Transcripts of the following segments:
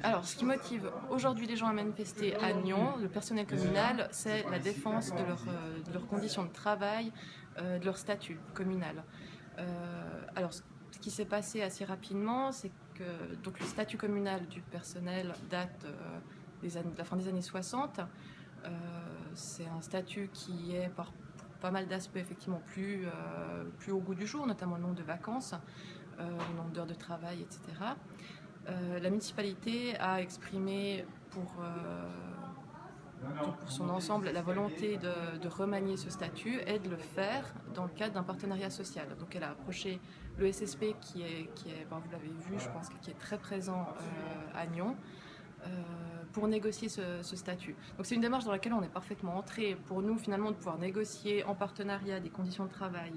Alors, ce qui motive aujourd'hui les gens à manifester à Nyon, le personnel communal, c'est la défense de leurs conditions de travail, de leur statut communal. Alors, ce qui s'est passé assez rapidement, c'est que donc, le statut communal du personnel date de la fin des années 60. C'est un statut qui est par pas mal d'aspects effectivement plus au goût du jour, notamment le nombre de vacances, le nombre d'heures de travail, etc. La municipalité a exprimé pour son ensemble la volonté de remanier ce statut et de le faire dans le cadre d'un partenariat social. Donc elle a approché le SSP qui est vous l'avez vu, je pense, qui est très présent à Nyon, pour négocier ce statut. Donc c'est une démarche dans laquelle on est parfaitement entré. Pour nous, finalement, de pouvoir négocier en partenariat des conditions de travail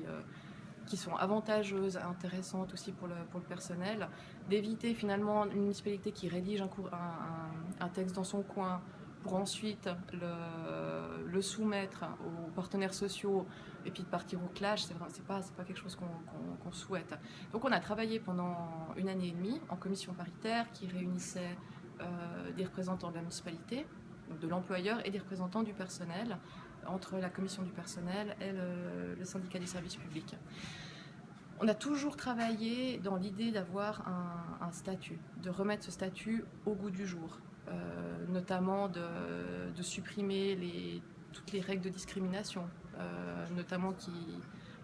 qui sont avantageuses, intéressantes aussi pour le personnel, d'éviter finalement une municipalité qui rédige un texte dans son coin pour ensuite le soumettre aux partenaires sociaux et puis de partir au clash, c'est pas quelque chose qu'on souhaite. Donc on a travaillé pendant 1 année et demie en commission paritaire qui réunissait des représentants de la municipalité, donc de l'employeur, et des représentants du personnel, entre la commission du personnel et le syndicat des services publics. On a toujours travaillé dans l'idée d'avoir un statut, de remettre ce statut au goût du jour, notamment de supprimer toutes les règles de discrimination, notamment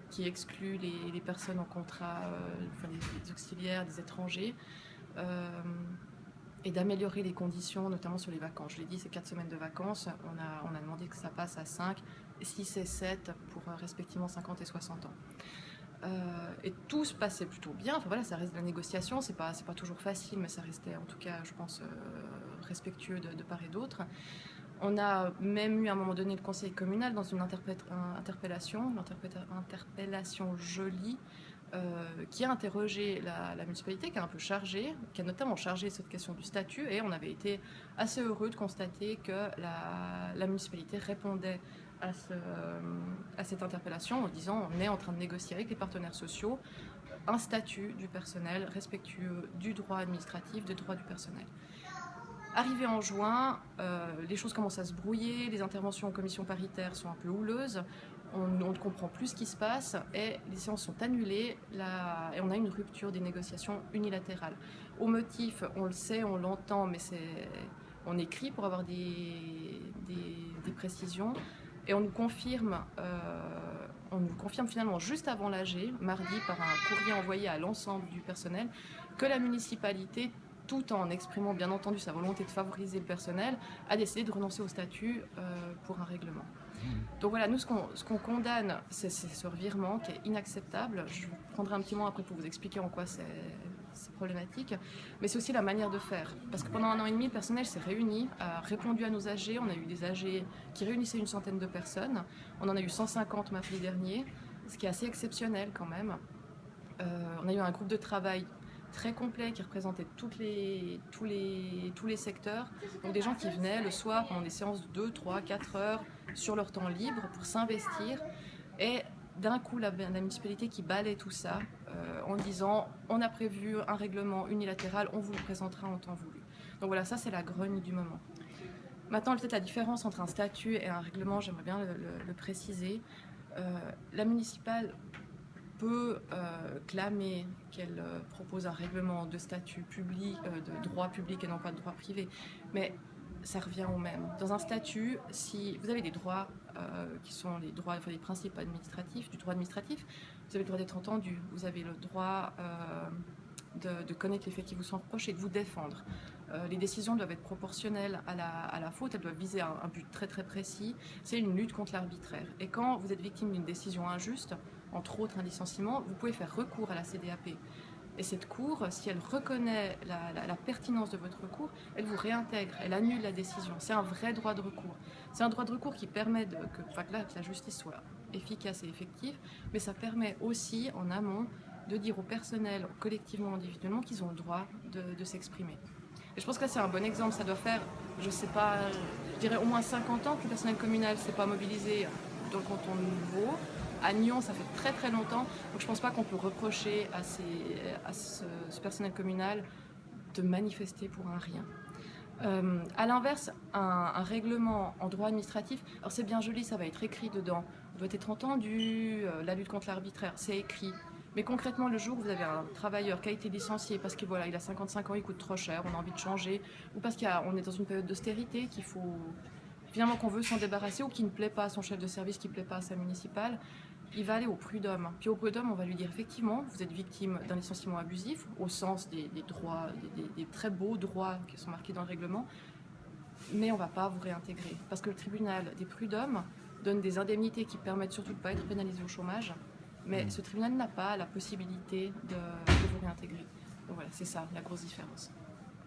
qui excluent les personnes en contrat, les auxiliaires, des étrangers, et d'améliorer les conditions, notamment sur les vacances. Je l'ai dit, c'est 4 semaines de vacances. On a demandé que ça passe à 5, 6 et 7 pour respectivement 50 et 60 ans. Et tout se passait plutôt bien. Enfin voilà, ça reste de la négociation, c'est pas toujours facile, mais ça restait en tout cas, je pense, respectueux de part et d'autre. On a même eu à un moment donné le conseil communal dans une interpellation jolie, qui a interrogé la municipalité, qui a un peu chargé, qui a notamment chargé cette question du statut, et on avait été assez heureux de constater que la municipalité répondait à cette interpellation en disant on est en train de négocier avec les partenaires sociaux un statut du personnel respectueux du droit administratif, des droits du personnel. Arrivé en juin, les choses commencent à se brouiller, les interventions en commission paritaire sont un peu houleuses, on ne comprend plus ce qui se passe et les séances sont annulées et on a une rupture des négociations unilatérales. Au motif, on le sait, on l'entend, mais on écrit pour avoir des précisions et on nous confirme finalement juste avant l'AG, mardi, par un courrier envoyé à l'ensemble du personnel, que la municipalité, tout en exprimant bien entendu sa volonté de favoriser le personnel, a décidé de renoncer au statut pour un règlement. Donc voilà, nous ce qu'on condamne, c'est ce revirement qui est inacceptable. Je prendrai un petit moment après pour vous expliquer en quoi c'est problématique, mais c'est aussi la manière de faire. Parce que pendant 1 an et demi, le personnel s'est réuni, a répondu à nos AG. On a eu des AG qui réunissaient une centaine de personnes. On en a eu 150 mardi dernier, ce qui est assez exceptionnel quand même. On a eu un groupe de travail très complet qui représentait tous les secteurs. Donc des gens qui venaient le soir pendant des séances de 2, 3, 4 heures sur leur temps libre pour s'investir. Et d'un coup, la municipalité qui balaie tout ça en disant on a prévu un règlement unilatéral, on vous le présentera en temps voulu. Donc voilà, ça c'est la grogne du moment. Maintenant, peut-être la différence entre un statut et un règlement, j'aimerais bien le préciser. La municipale peut clamer qu'elle propose un règlement de statut public, de droit public et non pas de droit privé, mais ça revient au même. Dans un statut, si vous avez des droits qui sont les droits, enfin, les principes administratifs, du droit administratif, vous avez le droit d'être entendu, vous avez le droit de connaître les faits qui vous sont reprochés et de vous défendre. Les décisions doivent être proportionnelles à la faute, elles doivent viser un but très très précis, c'est une lutte contre l'arbitraire. Et quand vous êtes victime d'une décision injuste, entre autres un licenciement, vous pouvez faire recours à la CDAP. Et cette cour, si elle reconnaît la pertinence de votre recours, elle vous réintègre, elle annule la décision. C'est un vrai droit de recours. C'est un droit de recours qui permet que la justice soit efficace et effective, mais ça permet aussi en amont de dire au personnel, collectivement, individuellement, qu'ils ont le droit de s'exprimer. Et je pense que là c'est un bon exemple, ça doit faire, je sais pas, je dirais au moins 50 ans que le personnel communal ne s'est pas mobilisé dans le canton de Vaud. À Nyon, ça fait très très longtemps, donc je pense pas qu'on peut reprocher à ce personnel communal de manifester pour un rien. À l'inverse, un règlement en droit administratif, alors c'est bien joli, ça va être écrit dedans, on doit être entendu, la lutte contre l'arbitraire, c'est écrit. Mais concrètement, le jour où vous avez un travailleur qui a été licencié parce que voilà, il a 55 ans, il coûte trop cher, on a envie de changer, ou parce qu'on est dans une période d'austérité qu'il faut finalement qu'on veut s'en débarrasser ou qui ne plaît pas à son chef de service, qui ne plaît pas à sa municipale, il va aller au prud'homme. Puis au prud'homme, on va lui dire effectivement, vous êtes victime d'un licenciement abusif, au sens des droits, des très beaux droits qui sont marqués dans le règlement, mais on ne va pas vous réintégrer. Parce que le tribunal des prud'hommes donne des indemnités qui permettent surtout de ne pas être pénalisé au chômage, mais ce tribunal n'a pas la possibilité de vous réintégrer. Donc voilà, c'est ça la grosse différence.